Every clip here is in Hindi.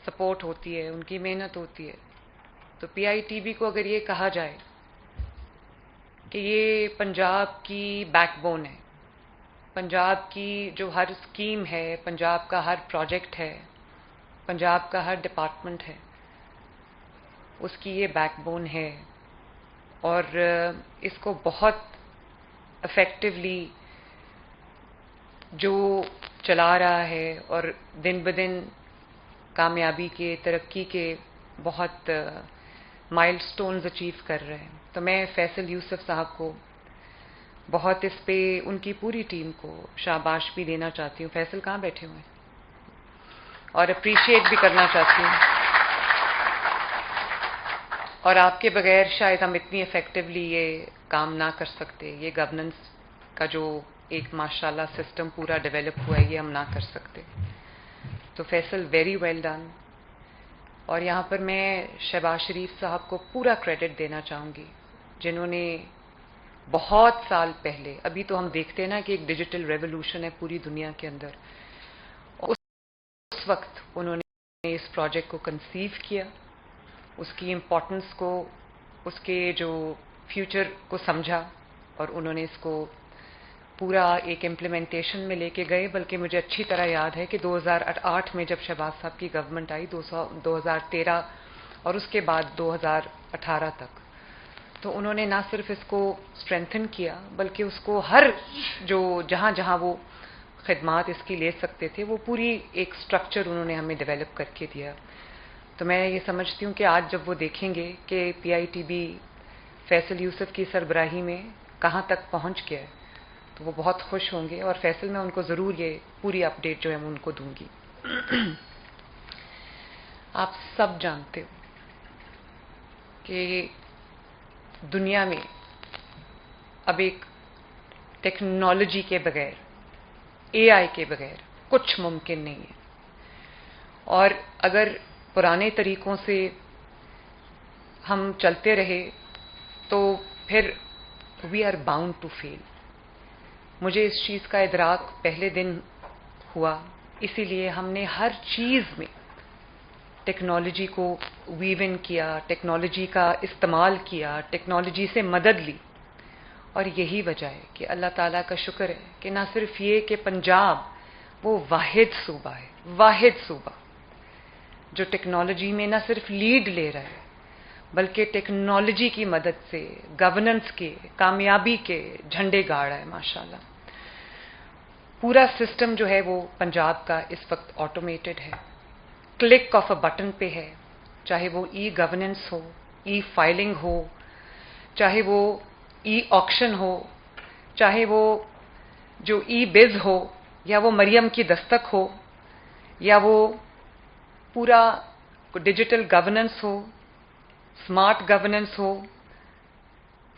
सपोर्ट होती है, उनकी मेहनत होती है। तो पीआईटीबी को अगर ये कहा जाए कि ये पंजाब की बैकबोन है, पंजाब की जो हर स्कीम है, पंजाब का हर प्रोजेक्ट है, पंजाब का हर डिपार्टमेंट है, उसकी ये बैकबोन है और इसको बहुत इफेक्टिवली जो चला रहा है और दिन ब दिन कामयाबी के, तरक्की के बहुत माइलस्टोन्स अचीव कर रहे हैं। तो मैं फैसल यूसुफ साहब को बहुत इस पे, उनकी पूरी टीम को शाबाश भी देना चाहती हूँ। फैसल कहाँ बैठे हुए हैं? और अप्रिशिएट भी करना चाहती हूँ। और आपके बगैर शायद हम इतनी इफेक्टिवली ये काम ना कर सकते। ये गवर्नेंस का जो एक माशाल्लाह सिस्टम पूरा डेवलप हुआ है, ये हम ना कर सकते। तो फैसल वेरी वेल डन। और यहाँ पर मैं शहबाज शरीफ साहब को पूरा क्रेडिट देना चाहूँगी, जिन्होंने बहुत साल पहले, अभी तो हम देखते हैं ना कि एक डिजिटल रेवोल्यूशन है पूरी दुनिया के अंदर, उस वक्त उन्होंने इस प्रोजेक्ट को कंसीव किया, उसकी इम्पोर्टेंस को, उसके जो फ्यूचर को समझा और उन्होंने इसको पूरा एक इम्प्लीमेंटेशन में लेके गए। बल्कि मुझे अच्छी तरह याद है कि 2008 में जब शहबाज साहब की गवर्नमेंट आई, 2013 और उसके बाद 2018 तक, तो उन्होंने ना सिर्फ इसको स्ट्रेंथन किया, बल्कि उसको हर जो जहाँ जहाँ वो खिदमात इसकी ले सकते थे, वो पूरी एक स्ट्रक्चर उन्होंने हमें डेवलप करके दिया। तो मैं ये समझती हूँ कि आज जब वो देखेंगे कि पीआईटीबी फैसल यूसुफ की सरबराही में कहाँ तक पहुँच गया है, तो वो बहुत खुश होंगे। और फैसल में उनको ज़रूर ये पूरी अपडेट जो है मैं उनको दूंगी। आप सब जानते हो कि दुनिया में अब एक टेक्नोलॉजी के बगैर, एआई के बगैर कुछ मुमकिन नहीं है। और अगर पुराने तरीकों से हम चलते रहे तो फिर we are bound to fail. मुझे इस चीज़ का इदराक पहले दिन हुआ, इसीलिए हमने हर चीज़ में टेक्नोलॉजी को वीव इन किया, टेक्नोलॉजी का इस्तेमाल किया, टेक्नोलॉजी से मदद ली। और यही वजह है कि अल्लाह ताला का शुक्र है कि ना सिर्फ ये कि पंजाब वो वाहिद सूबा है, वाहिद सूबा जो टेक्नोलॉजी में ना सिर्फ लीड ले रहा है, बल्कि टेक्नोलॉजी की मदद से गवर्नेंस के, कामयाबी के झंडे गाड़ रहा है माशाल्लाह। पूरा सिस्टम जो है वो पंजाब का इस वक्त ऑटोमेटेड है, क्लिक ऑफ अ बटन पे है। चाहे वो ई गवर्नेंस हो, ई फाइलिंग हो, चाहे वो ई ऑक्शन हो, चाहे वो जो ई बिज हो, या वो मरियम की दस्तक हो, या वो पूरा डिजिटल गवर्नेंस हो, स्मार्ट गवर्नेंस हो।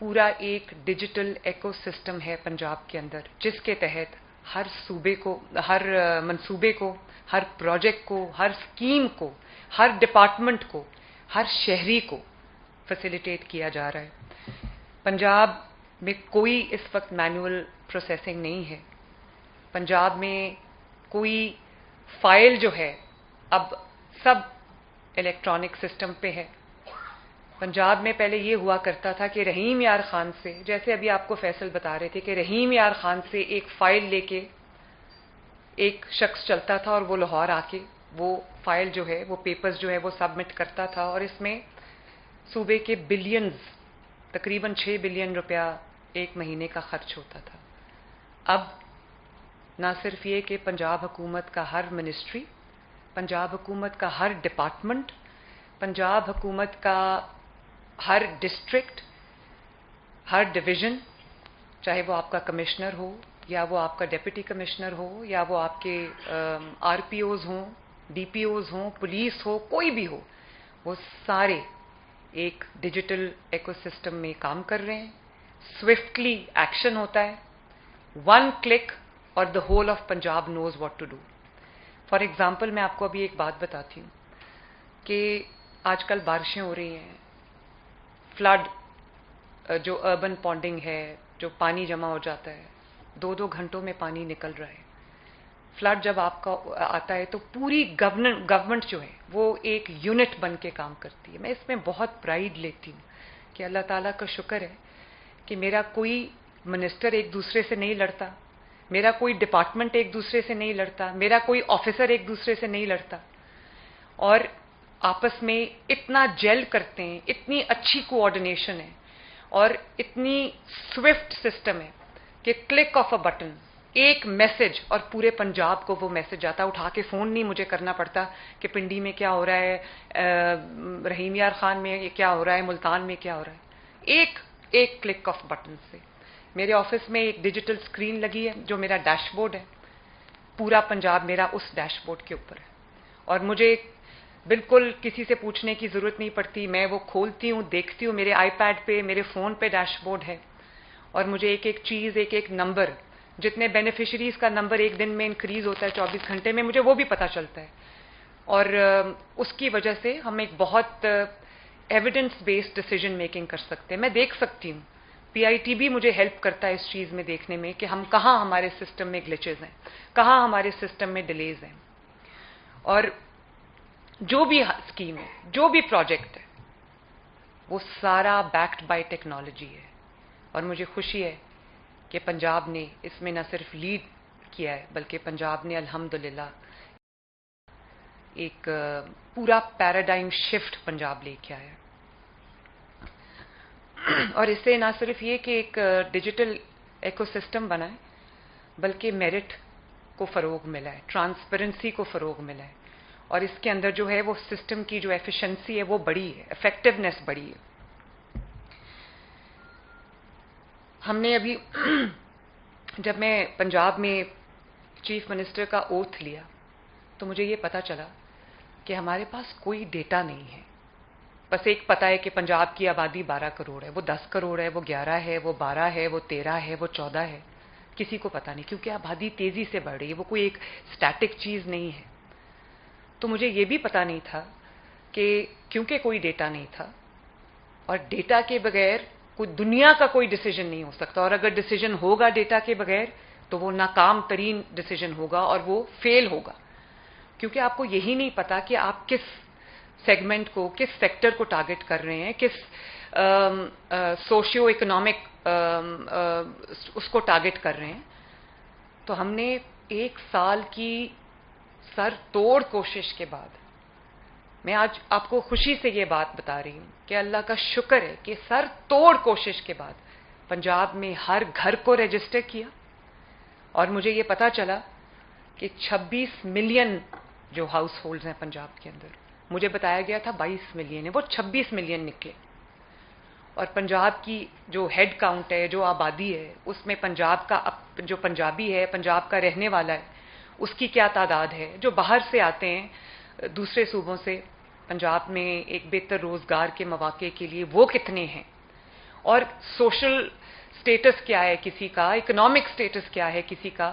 पूरा एक डिजिटल इकोसिस्टम है पंजाब के अंदर, जिसके तहत हर सूबे को, हर मंसूबे को, हर प्रोजेक्ट को, हर स्कीम को, हर डिपार्टमेंट को, हर शहरी को फैसिलिटेट किया जा रहा है। पंजाब में कोई इस वक्त मैनुअल प्रोसेसिंग नहीं है। पंजाब में कोई फाइल जो है अब सब इलेक्ट्रॉनिक सिस्टम पे है। पंजाब में पहले ये हुआ करता था कि रहीम यार खान से, जैसे अभी आपको फैसल बता रहे थे कि रहीम यार खान से एक फाइल लेके एक शख्स चलता था और वो लाहौर आके वो फाइल जो है, वो पेपर्स जो है वो सबमिट करता था, और इसमें सूबे के बिलियंस, तकरीबन 6 बिलियन रुपया एक महीने का खर्च होता था। अब ना सिर्फ ये कि पंजाब हुकूमत का हर मिनिस्ट्री, पंजाब हुकूमत का हर डिपार्टमेंट, पंजाब हुकूमत का हर डिस्ट्रिक्ट, हर डिवीजन, चाहे वो आपका कमिश्नर हो, या वो आपका डिप्टी कमिश्नर हो, या वो आपके आरपीओज हों, डीपीओज हों, पुलिस हो, कोई भी हो, वो सारे एक डिजिटल इकोसिस्टम में काम कर रहे हैं। स्विफ्टली एक्शन होता है, वन क्लिक, और the whole of Punjab knows what to do. For example मैं आपको अभी एक बात बताती हूँ कि आजकल बारिशें हो रही हैं, फ्लड, जो अर्बन पॉन्डिंग है, जो पानी जमा हो जाता है, 2-2 घंटों में पानी निकल रहा है। फ्लड जब आपका आता है तो पूरी गवर्नमेंट जो है वो एक यूनिट बन के काम करती है। मैं इसमें बहुत प्राइड लेती हूँ कि अल्लाह ताला का शुक्र है कि मेरा कोई मिनिस्टर एक दूसरे से नहीं लड़ता, मेरा कोई डिपार्टमेंट एक दूसरे से नहीं लड़ता, मेरा कोई ऑफिसर एक दूसरे से नहीं लड़ता, और आपस में इतना जेल करते हैं, इतनी अच्छी कोऑर्डिनेशन है और इतनी स्विफ्ट सिस्टम है कि क्लिक ऑफ अ बटन एक मैसेज और पूरे पंजाब को वो मैसेज जाता। उठा के फोन नहीं मुझे करना पड़ता कि पिंडी में क्या हो रहा है, रहीम यार खान में क्या हो रहा है, मुल्तान में क्या हो रहा है। एक क्लिक ऑफ बटन से मेरे ऑफिस में एक डिजिटल स्क्रीन लगी है जो मेरा डैशबोर्ड है, पूरा पंजाब मेरा उस डैशबोर्ड के ऊपर है और मुझे बिल्कुल किसी से पूछने की जरूरत नहीं पड़ती। मैं वो खोलती हूँ, देखती हूँ, मेरे आईपैड पे, मेरे फोन पे डैशबोर्ड है और मुझे एक एक चीज, एक एक नंबर, जितने बेनिफिशरीज का नंबर एक दिन में इंक्रीज होता है 24 घंटे में, मुझे वो भी पता चलता है। और उसकी वजह से हम एक बहुत एविडेंस बेस्ड डिसीजन मेकिंग कर सकते हैं। मैं देख सकती हूँ, पीआईटी भी मुझे हेल्प करता है इस चीज में देखने में कि हम कहाँ हमारे सिस्टम में ग्लिचेस हैं, कहाँ हमारे सिस्टम में डिलेज हैं। और जो भी स्कीम है, जो भी प्रोजेक्ट है, वो सारा बैक्ड बाय टेक्नोलॉजी है। और मुझे खुशी है कि पंजाब ने इसमें न सिर्फ लीड किया है बल्कि पंजाब ने अल्हम्दुलिल्लाह एक पूरा पैराडाइम शिफ्ट पंजाब लेके आया। और इससे ना सिर्फ ये कि एक डिजिटल इकोसिस्टम बना है बल्कि मेरिट को फरोग मिला है, ट्रांसपेरेंसी को फरोग मिला है और इसके अंदर जो है वो सिस्टम की जो एफिशिएंसी है वो बढ़ी है, इफेक्टिवनेस बढ़ी है। हमने अभी जब मैं पंजाब में चीफ मिनिस्टर का ओथ लिया तो मुझे ये पता चला कि हमारे पास कोई डेटा नहीं है। बस एक पता है कि पंजाब की आबादी 12 करोड़ है, वो 10 करोड़ है, वो 11 है, वो 12 है, वो 13 है, वो 14 है, किसी को पता नहीं, क्योंकि आबादी तेजी से बढ़ रही है, वो कोई एक स्टैटिक चीज नहीं है। तो मुझे ये भी पता नहीं था कि क्योंकि कोई डेटा नहीं था और डेटा के बगैर कोई दुनिया का कोई डिसीजन नहीं हो सकता, और अगर डिसीजन होगा डेटा के बगैर तो वो नाकाम तरीन डिसीजन होगा और वो फेल होगा, क्योंकि आपको यही नहीं पता कि आप किस सेगमेंट को, किस सेक्टर को टारगेट कर रहे हैं, किस सोशियो इकोनॉमिक उसको टारगेट कर रहे हैं। तो हमने 1 साल की सर तोड़ कोशिश के बाद, मैं आज आपको खुशी से ये बात बता रही हूं कि अल्लाह का शुक्र है कि सर तोड़ कोशिश के बाद पंजाब में हर घर को रजिस्टर किया और मुझे ये पता चला कि 26 मिलियन जो हाउस होल्ड्स हैं पंजाब के अंदर, मुझे बताया गया था 22 मिलियन है, वो 26 मिलियन निकले। और पंजाब की जो हेड काउंट है, जो आबादी है, उसमें पंजाब का जो पंजाबी है, पंजाब का रहने वाला है, उसकी क्या तादाद है, जो बाहर से आते हैं दूसरे सूबों से पंजाब में एक बेहतर रोजगार के मौके के लिए, वो कितने हैं, और सोशल स्टेटस क्या है किसी का, इकोनॉमिक स्टेटस क्या है किसी का,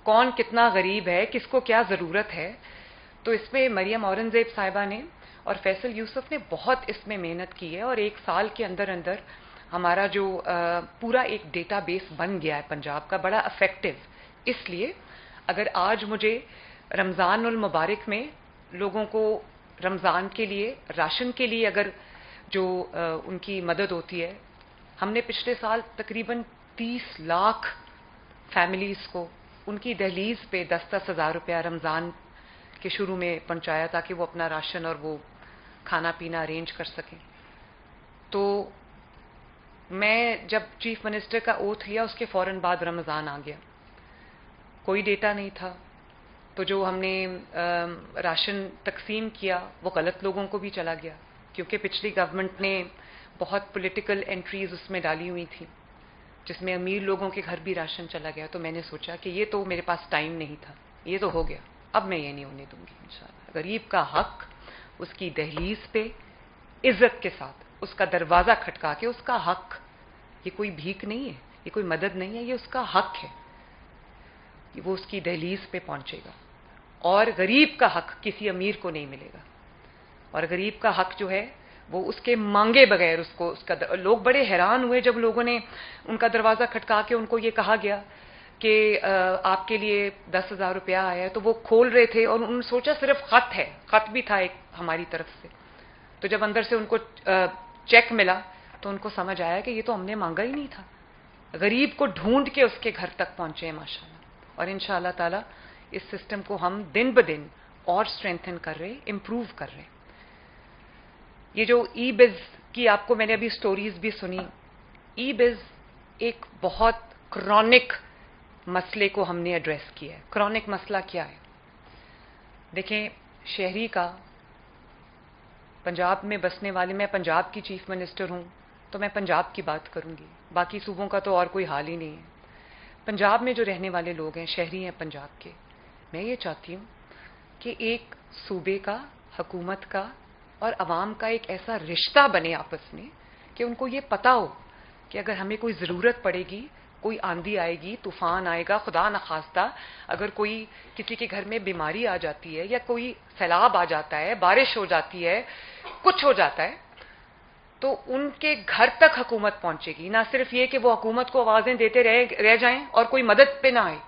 कौन कितना गरीब है, किसको क्या जरूरत है। तो इसमें मरियम औरंगजेब साहिबा ने और फैसल यूसुफ ने बहुत इसमें मेहनत की है और 1 साल के अंदर अंदर हमारा जो पूरा एक डेटाबेस बन गया है पंजाब का, बड़ा इफेक्टिव। इसलिए अगर आज मुझे रमज़ान उल मुबारक में लोगों को रमज़ान के लिए, राशन के लिए अगर जो उनकी मदद होती है, हमने पिछले साल तकरीबन 30 लाख फैमिलीज को उनकी दहलीज पे 10-10 हज़ार रुपया रमज़ान के शुरू में पहुंचाया ताकि वो अपना राशन और वो खाना पीना अरेंज कर सकें। तो मैं जब चीफ मिनिस्टर का ओथ लिया उसके फौरन बाद रमज़ान आ गया, कोई डेटा नहीं था, तो जो हमने राशन तकसीम किया वो गलत लोगों को भी चला गया, क्योंकि पिछली गवर्नमेंट ने बहुत पॉलिटिकल एंट्रीज उसमें डाली हुई थी जिसमें अमीर लोगों के घर भी राशन चला गया। तो मैंने सोचा कि ये तो मेरे पास टाइम नहीं था, ये तो हो गया, अब मैं ये नहीं होने दूंगी इंशाल्लाह। गरीब का हक उसकी दहलीज पे इज्जत के साथ उसका दरवाजा खटका के, उसका हक, ये कोई भीख नहीं है, ये कोई मदद नहीं है, ये उसका हक है, वो उसकी दहलीज पे पहुंचेगा। और गरीब का हक किसी अमीर को नहीं मिलेगा, और गरीब का हक जो है वो उसके मांगे बगैर उसको, उसका लोग बड़े हैरान हुए जब लोगों ने उनका दरवाजा खटका के उनको ये कहा गया कि आपके लिए 10,000 रुपया आया है, तो वो खोल रहे थे और उन्होंने सोचा सिर्फ खत है, खत भी था एक हमारी तरफ से। तो जब अंदर से उनको चेक मिला तो उनको समझ आया कि ये तो हमने मांगा ही नहीं था। गरीब को ढूंढ के उसके घर तक पहुंचे हैं माशाल्लाह। और इंशाअल्लाह ताला इस सिस्टम को हम दिन ब दिन और स्ट्रेंथन कर रहे, इंप्रूव कर रहे। ये जो ई बिज की आपको मैंने अभी स्टोरीज भी सुनी, ई बिज एक बहुत क्रॉनिक मसले को हमने एड्रेस किया है। क्रॉनिक मसला क्या है? देखें, शहरी का, पंजाब में बसने वाले, मैं पंजाब की चीफ मिनिस्टर हूं तो मैं पंजाब की बात करूंगी, बाकी सूबों का तो और कोई हाल ही नहीं है। पंजाब में जो रहने वाले लोग हैं, शहरी हैं पंजाब के, मैं ये चाहती हूं कि एक सूबे का, हुकूमत का और अवाम का एक ऐसा रिश्ता बने आपस में कि उनको ये पता हो कि अगर हमें कोई ज़रूरत पड़ेगी, कोई आंधी आएगी, तूफान आएगा, खुदा न खास्ता अगर कोई किसी के घर में बीमारी आ जाती है या कोई सैलाब आ जाता है, बारिश हो जाती है, कुछ हो जाता है, तो उनके घर तक हुकूमत पहुंचेगी। ना सिर्फ ये कि वो हुकूमत को आवाजें देते रह जाएं और कोई मदद पे ना आए,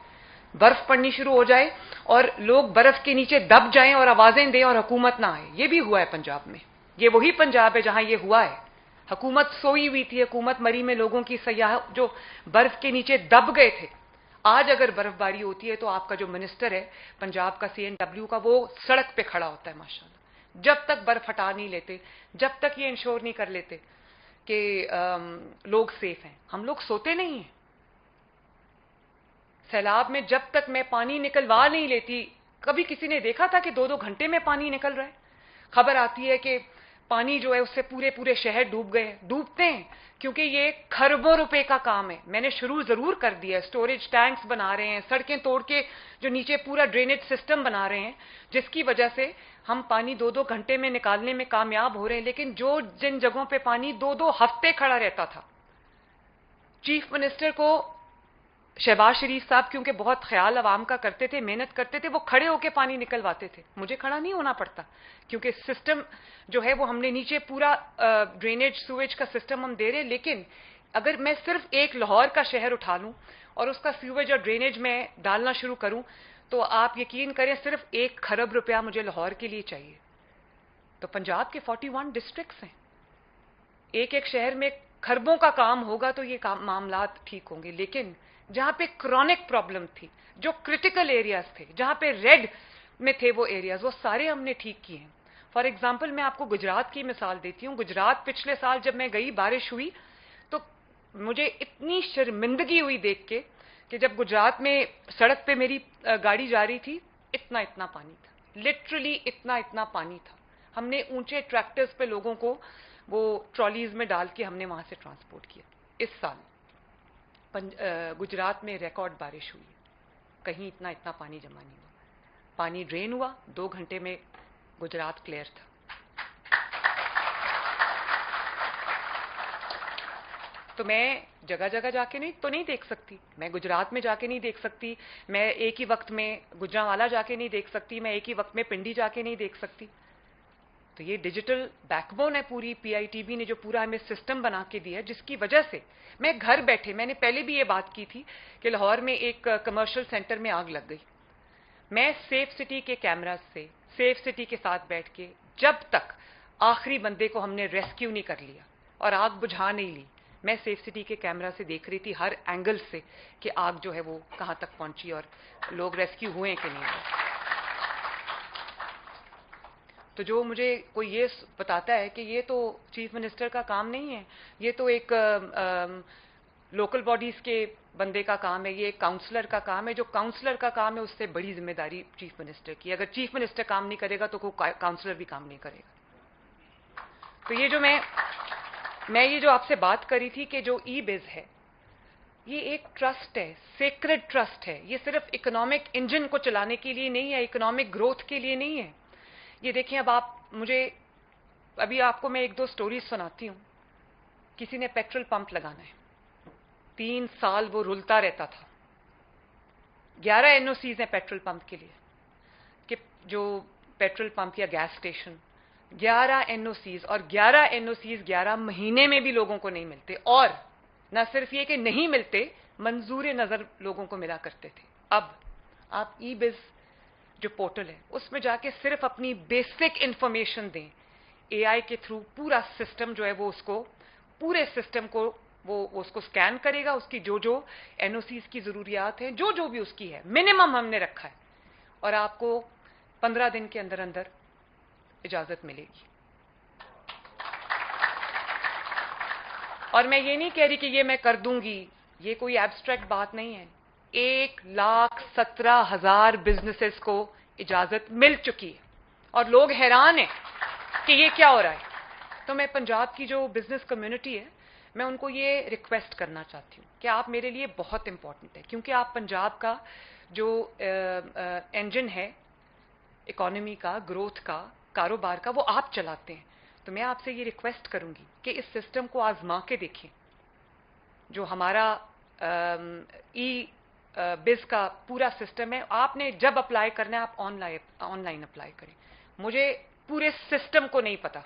बर्फ पड़नी शुरू हो जाए और लोग बर्फ के नीचे दब जाएं और आवाजें दें और हुकूमत ना आए। ये भी हुआ है पंजाब में। ये वही पंजाब है जहां ये हुआ है। हुकूमत सोई हुई थी, हुकूमत मरी में लोगों की सयाह जो बर्फ के नीचे दब गए थे। आज अगर बर्फबारी होती है तो आपका जो मिनिस्टर है पंजाब का, CNW का, वो सड़क पे खड़ा होता है माशाल्लाह। जब तक बर्फ हटा नहीं लेते, जब तक ये इंश्योर नहीं कर लेते कि लोग सेफ हैं, हम लोग सोते नहीं हैं। सैलाब में जब तक मैं पानी निकलवा नहीं लेती, कभी किसी ने देखा था कि 2-2 घंटे में पानी निकल रहा है? खबर आती है कि पानी जो है उससे पूरे पूरे शहर डूब गए। डूबते हैं क्योंकि ये खरबों रुपए का काम है। मैंने शुरू जरूर कर दिया, स्टोरेज टैंक्स बना रहे हैं, सड़कें तोड़ के जो नीचे पूरा ड्रेनेज सिस्टम बना रहे हैं, जिसकी वजह से हम पानी 2-2 घंटे में निकालने में कामयाब हो रहे हैं। लेकिन जो जिन जगहों पे पानी 2-2 हफ्ते खड़ा रहता था, चीफ मिनिस्टर को शहबाज शरीफ साहब क्योंकि बहुत ख्याल अवाम का करते थे, मेहनत करते थे, वो खड़े होकर पानी निकलवाते थे। मुझे खड़ा नहीं होना पड़ता क्योंकि सिस्टम जो है वो हमने नीचे पूरा ड्रेनेज सूवेज का सिस्टम हम दे रहे। लेकिन अगर मैं सिर्फ एक लाहौर का शहर उठा लूं और उसका सीवेज और ड्रेनेज में डालना शुरू करूं, तो आप यकीन करें सिर्फ 1 खरब रुपया मुझे लाहौर के लिए चाहिए। तो पंजाब के 41 डिस्ट्रिक्ट्स हैं, एक एक शहर में खरबों का काम होगा तो ये मामला ठीक होंगे। लेकिन जहां पे क्रॉनिक प्रॉब्लम थी, जो क्रिटिकल एरियाज थे, जहां पे रेड में थे वो एरियाज, वो सारे हमने ठीक किए हैं। फॉर एग्जाम्पल मैं आपको गुजरात की मिसाल देती हूँ। गुजरात पिछले साल जब मैं गई, बारिश हुई तो मुझे इतनी शर्मिंदगी हुई देख के कि जब गुजरात में सड़क पे मेरी गाड़ी जा रही थी, इतना इतना पानी था, लिटरली इतना इतना पानी था। हमने ऊंचे ट्रैक्टर्स पे लोगों को वो ट्रॉलीज में डाल के हमने वहां से ट्रांसपोर्ट किया। इस साल गुजरात में रिकॉर्ड बारिश हुई, कहीं इतना इतना पानी जमा नहीं हुआ। पानी ड्रेन हुआ, 2 घंटे में गुजरात क्लियर था। तो मैं जगह जगह जाके नहीं देख सकती, मैं गुजरात में जाके नहीं देख सकती, मैं एक ही वक्त में गुजरांवाला जाके नहीं देख सकती, मैं एक ही वक्त में पिंडी जाके नहीं देख सकती। तो ये डिजिटल बैकबोन है पूरी PITB ने जो पूरा हमें सिस्टम बना के दिया है, जिसकी वजह से मैं घर बैठे, मैंने पहले भी ये बात की थी कि लाहौर में एक कमर्शियल सेंटर में आग लग गई। मैं सेफ सिटी के कैमरास से, सेफ सिटी के साथ बैठ के, जब तक आखिरी बंदे को हमने रेस्क्यू नहीं कर लिया और आग बुझा नहीं ली, मैं सेफ सिटी के कैमरा से देख रही थी हर एंगल से कि आग जो है वो कहां तक पहुंची और लोग रेस्क्यू हुए कि नहीं हुए। तो जो मुझे कोई ये बताता है कि ये तो चीफ मिनिस्टर का काम नहीं है, ये तो एक लोकल बॉडीज के बंदे का काम है, ये एक काउंसलर का काम है, जो काउंसलर का काम है उससे बड़ी जिम्मेदारी चीफ मिनिस्टर की। अगर चीफ मिनिस्टर काम नहीं करेगा तो कोई काउंसलर भी काम नहीं करेगा। तो ये जो मैं ये जो आपसे बात करी थी कि जो ई-बिज है, ये एक ट्रस्ट है, सेक्रेड ट्रस्ट है। ये सिर्फ इकोनॉमिक इंजन को चलाने के लिए नहीं है, इकोनॉमिक ग्रोथ के लिए नहीं है। ये देखिए, अब आप मुझे अभी आपको मैं 1-2 स्टोरीज सुनाती हूं। किसी ने पेट्रोल पंप लगाना है, 3 साल वो रुलता रहता था। 11 NOCs हैं पेट्रोल पंप के लिए, कि जो पेट्रोल पंप या गैस स्टेशन, 11 NOCs, और 11 NOCs 11 महीने में भी लोगों को नहीं मिलते। और ना सिर्फ ये कि नहीं मिलते, मंजूर नजर लोगों को मिला करते थे। अब आप ई-बिज जो पोर्टल है उसमें जाके सिर्फ अपनी बेसिक इंफॉर्मेशन दें, एआई के थ्रू पूरा सिस्टम जो है वो उसको, पूरे सिस्टम को वो उसको स्कैन करेगा, उसकी जो जो एनओसीज की जरूरियात है, जो जो भी उसकी है, मिनिमम हमने रखा है, और आपको 15 दिन के अंदर अंदर इजाजत मिलेगी। और मैं ये नहीं कह रही कि ये मैं कर दूंगी, ये कोई एब्स्ट्रैक्ट बात नहीं है। 1,17,000 बिजनेसेस को इजाजत मिल चुकी है और लोग हैरान हैं कि ये क्या हो रहा है। तो मैं पंजाब की जो बिजनेस कम्युनिटी है, मैं उनको ये रिक्वेस्ट करना चाहती हूँ कि आप मेरे लिए बहुत इंपॉर्टेंट है, क्योंकि आप पंजाब का जो इंजन है इकोनॉमी का, ग्रोथ का, कारोबार का, वो आप चलाते हैं। तो मैं आपसे ये रिक्वेस्ट करूंगी कि इस सिस्टम को आजमा के देखें। जो हमारा ई बिज का पूरा सिस्टम है, आपने जब अप्लाई करना है आप ऑनलाइन अप्लाई करें। मुझे पूरे सिस्टम को नहीं पता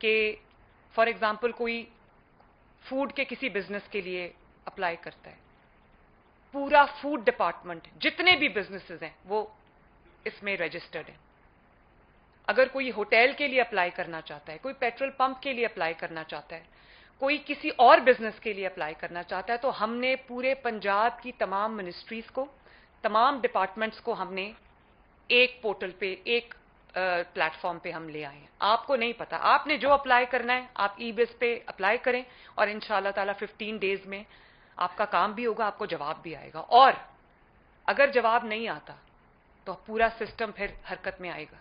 कि फॉर एग्जांपल कोई फूड के किसी बिजनेस के लिए अप्लाई करता है, पूरा फूड डिपार्टमेंट, जितने भी बिजनेसेस हैं वो इसमें रजिस्टर्ड है। अगर कोई होटल के लिए अप्लाई करना चाहता है, कोई पेट्रोल पंप के लिए अप्लाई करना चाहता है, कोई किसी और बिजनेस के लिए अप्लाई करना चाहता है, तो हमने पूरे पंजाब की तमाम मिनिस्ट्रीज को, तमाम डिपार्टमेंट्स को हमने एक पोर्टल पे, एक प्लेटफॉर्म पे हम ले आए हैं। आपको नहीं पता, आपने जो अप्लाई करना है आप ई-बिज पे अप्लाई करें और इंशाल्लाह ताला 15 डेज में आपका काम भी होगा, आपको जवाब भी आएगा। और अगर जवाब नहीं आता तो पूरा सिस्टम फिर हरकत में आएगा,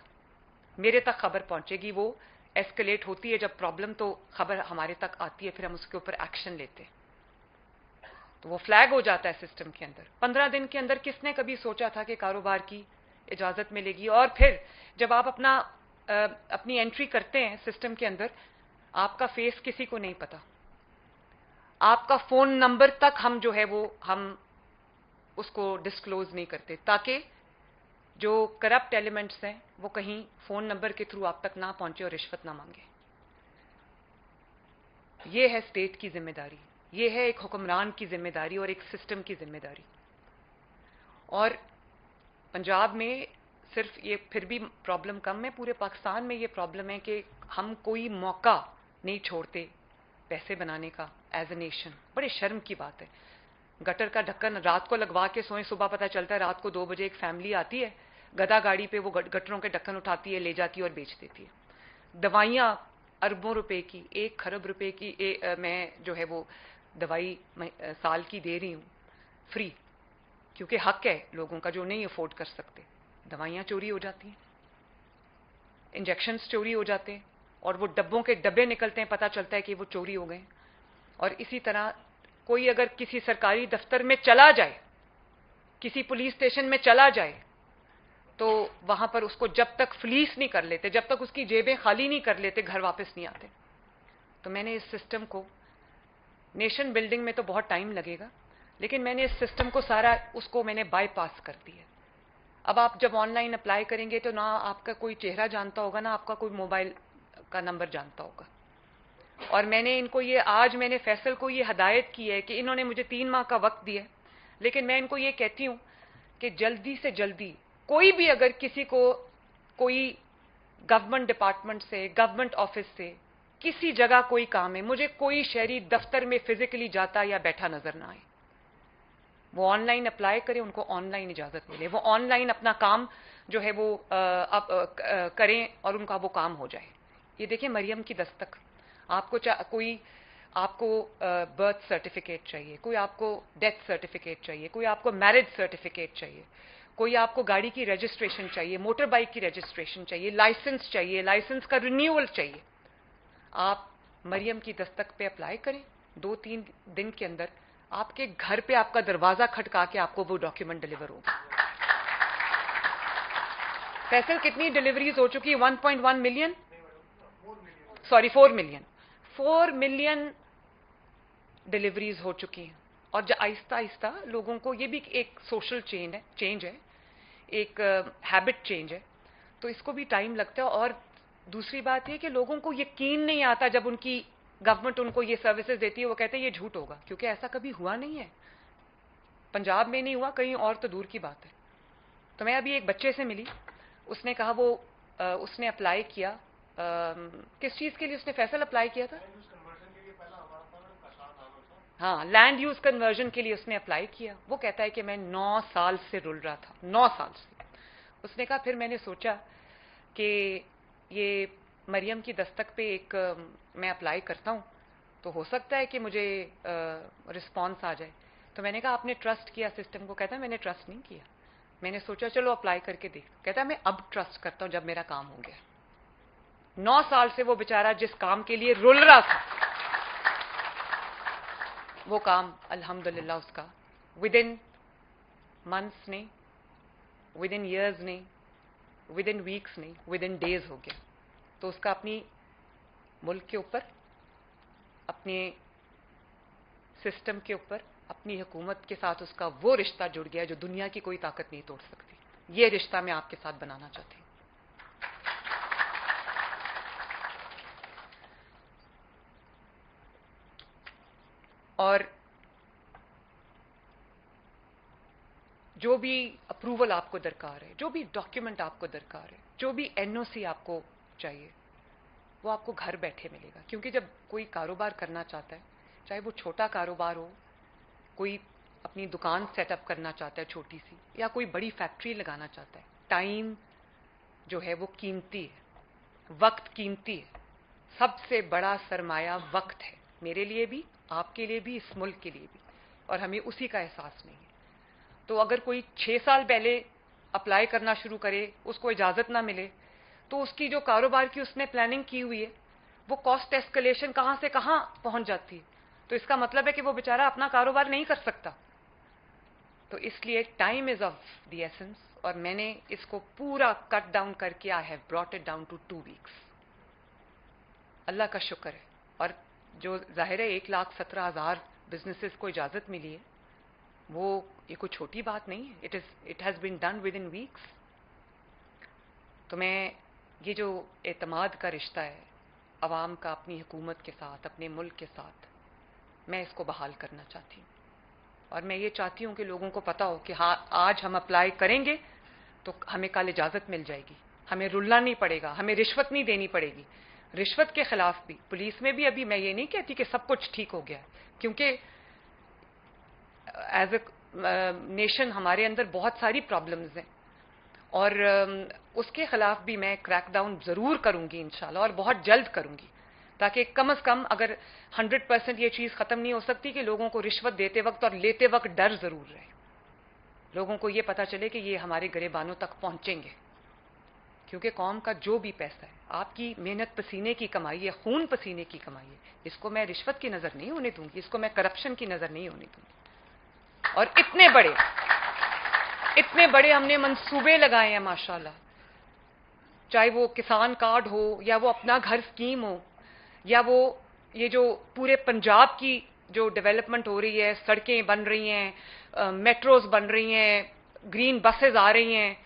मेरे तक खबर पहुंचेगी, वो एस्केलेट होती है जब प्रॉब्लम, तो खबर हमारे तक आती है, फिर हम उसके ऊपर एक्शन लेते हैं, तो वो फ्लैग हो जाता है सिस्टम के अंदर। 15 दिन के अंदर किसने कभी सोचा था कि कारोबार की इजाजत मिलेगी। और फिर जब आप अपनी एंट्री करते हैं सिस्टम के अंदर, आपका फेस किसी को नहीं पता, आपका फोन नंबर तक हम जो है वो हम उसको डिस्क्लोज नहीं करते, ताकि जो करप्ट एलिमेंट्स हैं वो कहीं फोन नंबर के थ्रू आप तक ना पहुंचे और रिश्वत ना मांगे। ये है स्टेट की जिम्मेदारी, ये है एक हुक्मरान की जिम्मेदारी और एक सिस्टम की जिम्मेदारी। और पंजाब में सिर्फ ये फिर भी प्रॉब्लम कम है, पूरे पाकिस्तान में ये प्रॉब्लम है कि हम कोई मौका नहीं छोड़ते पैसे बनाने का एज ए नेशन। बड़ी शर्म की बात है, गटर का ढक्कन रात को लगवा के सोए, सुबह पता चलता है रात को 2 बजे एक फैमिली आती है, गधा गाड़ी पे वो गटरों के ढक्कन उठाती है, ले जाती है और बेच देती है। दवाइयाँ अरबों रुपए की, 1 खरब रुपए की मैं जो है वो दवाई साल की दे रही हूँ फ्री, क्योंकि हक है लोगों का जो नहीं अफोर्ड कर सकते। दवाइयाँ चोरी हो जाती हैं, इंजेक्शन्स चोरी हो जाते हैं, और वो डब्बों के डब्बे निकलते हैं, पता चलता है कि वो चोरी हो गए। और इसी तरह कोई अगर किसी सरकारी दफ्तर में चला जाए, किसी पुलिस स्टेशन में चला जाए, तो वहां पर उसको जब तक फ्लीस नहीं कर लेते, जब तक उसकी जेबें खाली नहीं कर लेते, घर वापस नहीं आते। तो मैंने इस सिस्टम को, नेशन बिल्डिंग में तो बहुत टाइम लगेगा, लेकिन मैंने इस सिस्टम को सारा उसको मैंने बाईपास कर दिया। अब आप जब ऑनलाइन अप्लाई करेंगे तो ना आपका कोई चेहरा जानता होगा, ना आपका कोई मोबाइल का नंबर जानता होगा। और मैंने इनको ये, आज मैंने फैसल को ये हदायत की है कि इन्होंने मुझे 3 माह का वक्त दिया, लेकिन मैं इनको ये कहती हूं कि जल्दी से जल्दी कोई भी अगर किसी को कोई गवर्नमेंट डिपार्टमेंट से, गवर्नमेंट ऑफिस से किसी जगह कोई काम है, मुझे कोई शहरी दफ्तर में फिजिकली जाता या बैठा नजर ना आए, वो ऑनलाइन अप्लाई करें, उनको ऑनलाइन इजाजत मिले, वो ऑनलाइन अपना काम जो है वो करें और उनका वो काम हो जाए। ये देखिए मरियम की दस्तक, आपको कोई आपको बर्थ सर्टिफिकेट चाहिए, कोई आपको डेथ सर्टिफिकेट चाहिए, कोई आपको मैरिज सर्टिफिकेट चाहिए, कोई आपको गाड़ी की रजिस्ट्रेशन चाहिए, मोटर बाइक की रजिस्ट्रेशन चाहिए, लाइसेंस चाहिए, लाइसेंस का रिन्यूअल चाहिए, आप मरियम की दस्तक पे अप्लाई करें। 2-3 दिन के अंदर आपके घर पे आपका दरवाजा खटका के आपको वो डॉक्यूमेंट डिलीवर होगा। फैसल कितनी डिलीवरीज हो चुकी है? 1.1 million, sorry 4 million, 4 million deliveries हो चुकी हैं। और आहिस्ता आहिस्ता लोगों को, ये भी एक सोशल चेंज है, एक हैबिट चेंज है, तो इसको भी टाइम लगता है। और दूसरी बात यह कि लोगों को यकीन नहीं आता जब उनकी गवर्नमेंट उनको ये सर्विसेज देती है, वो कहते हैं ये झूठ होगा, क्योंकि ऐसा कभी हुआ नहीं है। पंजाब में नहीं हुआ, कहीं और तो दूर की बात है। तो मैं अभी एक बच्चे से मिली, उसने कहा वो उसने अप्लाई किया, किस चीज के लिए उसने फैसल अप्लाई किया था? हाँ, लैंड यूज कन्वर्जन के लिए उसने अप्लाई किया। वो कहता है कि मैं 9 साल से रुल रहा था, 9 साल से। उसने कहा फिर मैंने सोचा कि ये मरियम की दस्तक पे एक मैं अप्लाई करता हूँ, तो हो सकता है कि मुझे रिस्पॉन्स आ जाए। तो मैंने कहा आपने ट्रस्ट किया सिस्टम को? कहता है मैंने ट्रस्ट नहीं किया, मैंने सोचा चलो अप्लाई करके देख। कहता है मैं अब ट्रस्ट करता हूँ जब मेरा काम हो गया। 9 साल से वो बेचारा जिस काम के लिए रुल रहा था, वो काम अल्हम्दुलिल्लाह उसका विद इन मंथ्स नहीं, विद इन ईयर्स नहीं, विद इन वीक्स नहीं, विद इन डेज हो गया। तो उसका अपनी मुल्क के ऊपर, अपने सिस्टम के ऊपर, अपनी हुकूमत के साथ उसका वो रिश्ता जुड़ गया जो दुनिया की कोई ताकत नहीं तोड़ सकती। ये रिश्ता मैं आपके साथ बनाना चाहती हूँ। और जो भी अप्रूवल आपको दरकार है, जो भी डॉक्यूमेंट आपको दरकार है, जो भी एनओसी आपको चाहिए, वो आपको घर बैठे मिलेगा। क्योंकि जब कोई कारोबार करना चाहता है, चाहे वो छोटा कारोबार हो, कोई अपनी दुकान सेटअप करना चाहता है छोटी सी, या कोई बड़ी फैक्ट्री लगाना चाहता है, टाइम जो है वो कीमती है, वक्त कीमती है। सबसे बड़ा सरमाया वक्त है, मेरे लिए भी, आपके लिए भी, इस मुल्क के लिए भी, और हमें उसी का एहसास नहीं है। तो अगर कोई 6 साल पहले अप्लाई करना शुरू करे, उसको इजाजत ना मिले, तो उसकी जो कारोबार की उसने प्लानिंग की हुई है, वो कॉस्ट एस्केलेशन कहां से कहां पहुंच जाती है। तो इसका मतलब है कि वो बेचारा अपना कारोबार नहीं कर सकता। तो इसलिए time is of the essence, और मैंने इसको पूरा कट डाउन करके I have brought it down to 2 weeks. Allah का शुक्र है। और जो जाहिर है 1,17,000 बिजनेसेस को इजाजत मिली है, वो ये कोई छोटी बात नहीं है। It has been done within weeks. तो मैं ये जो एतमाद का रिश्ता है अवाम का अपनी हुकूमत के साथ, अपने मुल्क के साथ, मैं इसको बहाल करना चाहती हूँ। और मैं ये चाहती हूँ कि लोगों को पता हो कि हाँ, आज हम अप्लाई करेंगे तो हमें कल इजाजत मिल जाएगी, हमें रुलना नहीं पड़ेगा, हमें रिश्वत नहीं देनी पड़ेगी। रिश्वत के खिलाफ भी, पुलिस में भी अभी मैं ये नहीं कहती कि सब कुछ ठीक हो गया है, क्योंकि एज ए नेशन हमारे अंदर बहुत सारी प्रॉब्लम्स हैं, और उसके खिलाफ भी मैं क्रैकडाउन जरूर करूंगी इंशाल्लाह, और बहुत जल्द करूंगी, ताकि कम से कम, अगर 100% ये चीज खत्म नहीं हो सकती कि लोगों को रिश्वत देते वक्त और लेते वक्त डर जरूर रहे। लोगों को ये पता चले कि ये हमारे गिरेबानों तक पहुंचेंगे, क्योंकि कौम का जो भी पैसा है, आपकी मेहनत पसीने की कमाई है, खून पसीने की कमाई है, इसको मैं रिश्वत की नजर नहीं होने दूंगी, इसको मैं करप्शन की नजर नहीं होने दूंगी। और इतने बड़े हमने मंसूबे लगाए हैं माशाल्लाह, चाहे वो किसान कार्ड हो, या वो अपना घर स्कीम हो, या वो ये जो पूरे पंजाब की जो डेवलपमेंट हो रही है, सड़कें बन रही हैं, मेट्रोज बन रही हैं, ग्रीन बसेज आ रही हैं,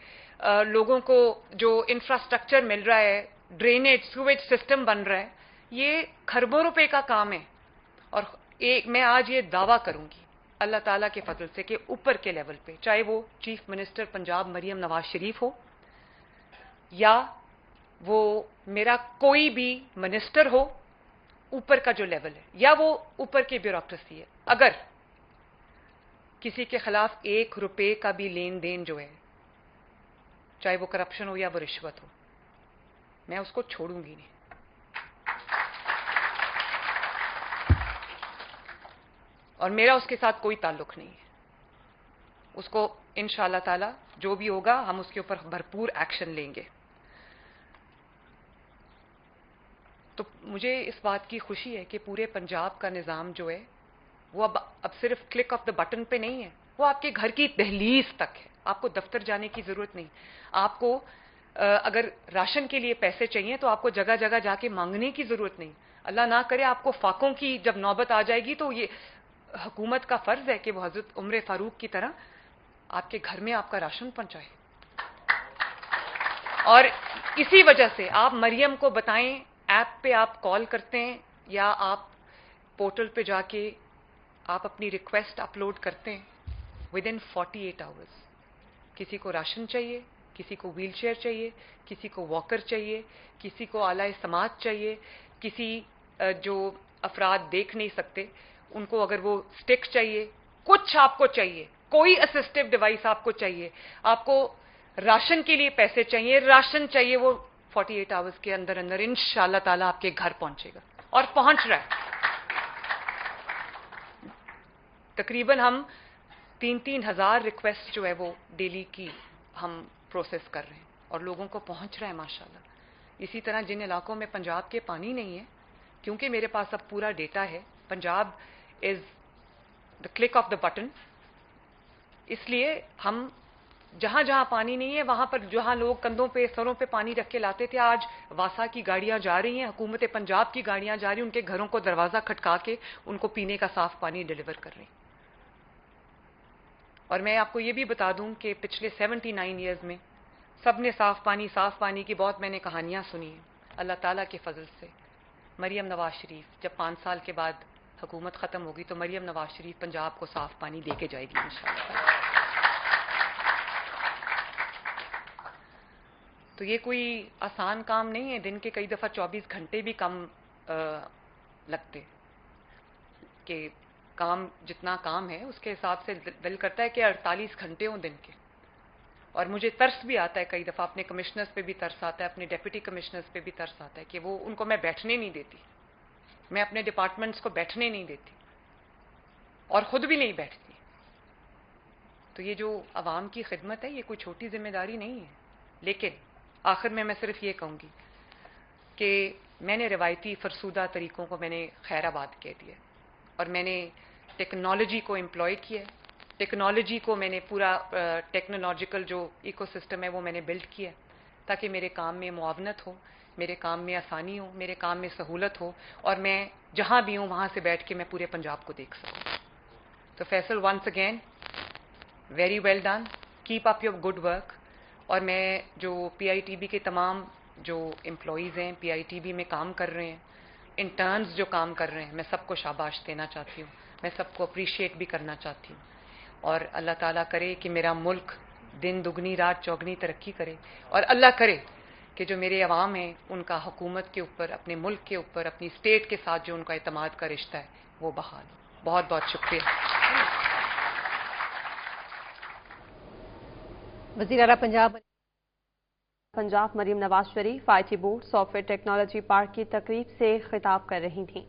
लोगों को जो इंफ्रास्ट्रक्चर मिल रहा है, ड्रेनेज सीवेज सिस्टम बन रहा है, ये खरबों रुपए का काम है। और मैं आज ये दावा करूंगी अल्लाह ताला के फजल से कि ऊपर के लेवल पे, चाहे वो चीफ मिनिस्टर पंजाब मरियम नवाज शरीफ हो, या वो मेरा कोई भी मिनिस्टर हो, ऊपर का जो लेवल है, या वो ऊपर की ब्यूरोक्रेसी है, अगर किसी के खिलाफ 1 रुपए का भी लेन देन जो है, चाहे वो करप्शन हो या वो रिश्वत हो, मैं उसको छोड़ूंगी नहीं। और मेरा उसके साथ कोई ताल्लुक नहीं है। उसको इंशाअल्लाह ताला जो भी होगा, हम उसके ऊपर भरपूर एक्शन लेंगे। तो मुझे इस बात की खुशी है कि पूरे पंजाब का निज़ाम जो है वो अब सिर्फ क्लिक ऑफ द बटन पे नहीं है, वो आपके घर की दहलीज तक है। आपको दफ्तर जाने की जरूरत नहीं। आपको अगर राशन के लिए पैसे चाहिए तो आपको जगह जगह जाके मांगने की जरूरत नहीं। अल्लाह ना करे आपको फाकों की जब नौबत आ जाएगी, तो ये हुकूमत का फर्ज है कि वो हजरत उम्र फारूक की तरह आपके घर में आपका राशन पहुंचाए। और इसी वजह से आप मरियम को बताएं, ऐप पे आप कॉल करते हैं या आप पोर्टल पे जाके आप अपनी रिक्वेस्ट अपलोड करते हैं, विद इन 48 आवर्स किसी को राशन चाहिए, किसी को व्हीलचेयर चाहिए, किसी को वॉकर चाहिए, किसी को आला समाज चाहिए, किसी जो अफराद देख नहीं सकते उनको अगर वो स्टिक चाहिए, कुछ आपको चाहिए, कोई असिस्टिव डिवाइस आपको चाहिए, आपको राशन के लिए पैसे चाहिए, राशन चाहिए, वो 48 आवर्स के अंदर अंदर इंशाअल्लाह ताला आपके घर पहुंचेगा और पहुंच रहा है। तकरीबन हम 3-3 हज़ार रिक्वेस्ट जो है वो डेली की हम प्रोसेस कर रहे हैं और लोगों को पहुंच रहा है माशाल्लाह। इसी तरह जिन इलाकों में पंजाब के पानी नहीं है, क्योंकि मेरे पास अब पूरा डेटा है, Punjab is the click of the button, इसलिए हम जहां जहां पानी नहीं है वहां पर जहां लोग कंधों पे सरों पे पानी रख के लाते थे, आज वासा की गाड़ियां जा रही हैं, हुकूमत पंजाब की गाड़ियां जा रही हैं, उनके घरों को दरवाजा खटका के उनको पीने का साफ पानी डिलीवर कर रही हैं। और मैं आपको ये भी बता दूं कि पिछले 79 ईयर्स में सबने साफ पानी की बहुत मैंने कहानियां सुनी हैं। अल्लाह ताला के फजल से मरियम नवाज शरीफ जब 5 साल के बाद हुकूमत खत्म होगी तो मरियम नवाज शरीफ पंजाब को साफ पानी दे के जाएगी इंशाअल्लाह। तो ये कोई आसान काम नहीं है, दिन के कई दफा 24 घंटे भी कम लगते कि काम जितना काम है उसके हिसाब से दिल करता है कि 48 घंटे हों दिन के। और मुझे तरस भी आता है कई दफा, अपने कमिश्नर्स पे भी तरस आता है, अपने डेप्यूटी कमिश्नर्स पे भी तरस आता है कि वो उनको मैं बैठने नहीं देती, मैं अपने डिपार्टमेंट्स को बैठने नहीं देती और खुद भी नहीं बैठती। तो ये जो अवाम की खिदमत है ये कोई छोटी जिम्मेदारी नहीं है। लेकिन आखिर में मैं सिर्फ ये कहूंगी कि मैंने रिवायती फरसूदा तरीकों को मैंने खैराबाद कह दिया और मैंने टेक्नोलॉजी को एम्प्लॉय किया, टेक्नोलॉजी को मैंने पूरा टेक्नोलॉजिकल जो इकोसिस्टम है वो मैंने बिल्ड किया ताकि मेरे काम में मुआवनत हो, मेरे काम में आसानी हो, मेरे काम में सहूलत हो और मैं जहां भी हूं वहां से बैठ के मैं पूरे पंजाब को देख सकूं। तो Faisal, once again very well done, keep up your good work. और मैं जो पीआईटीबी के तमाम जो एम्प्लॉयज़ हैं, पीआईटीबी में काम कर रहे हैं, इंटर्न्स जो काम कर रहे हैं, मैं सबको शाबाश देना चाहती हूँ, मैं सबको अप्रिशिएट भी करना चाहती हूँ। और अल्लाह ताला करे कि मेरा मुल्क दिन दुगनी रात चौगनी तरक्की करे और अल्लाह करे कि जो मेरे अवाम हैं उनका हुकूमत के ऊपर, अपने मुल्क के ऊपर, अपनी स्टेट के साथ जो उनका एतमाद का रिश्ता है वो बहाल हो। बहुत बहुत शुक्रिया। वज़ीर आला Punjab Maryam Nawaz Sharif IT board software technology park की तकरीब से खिताब कर रही थीं।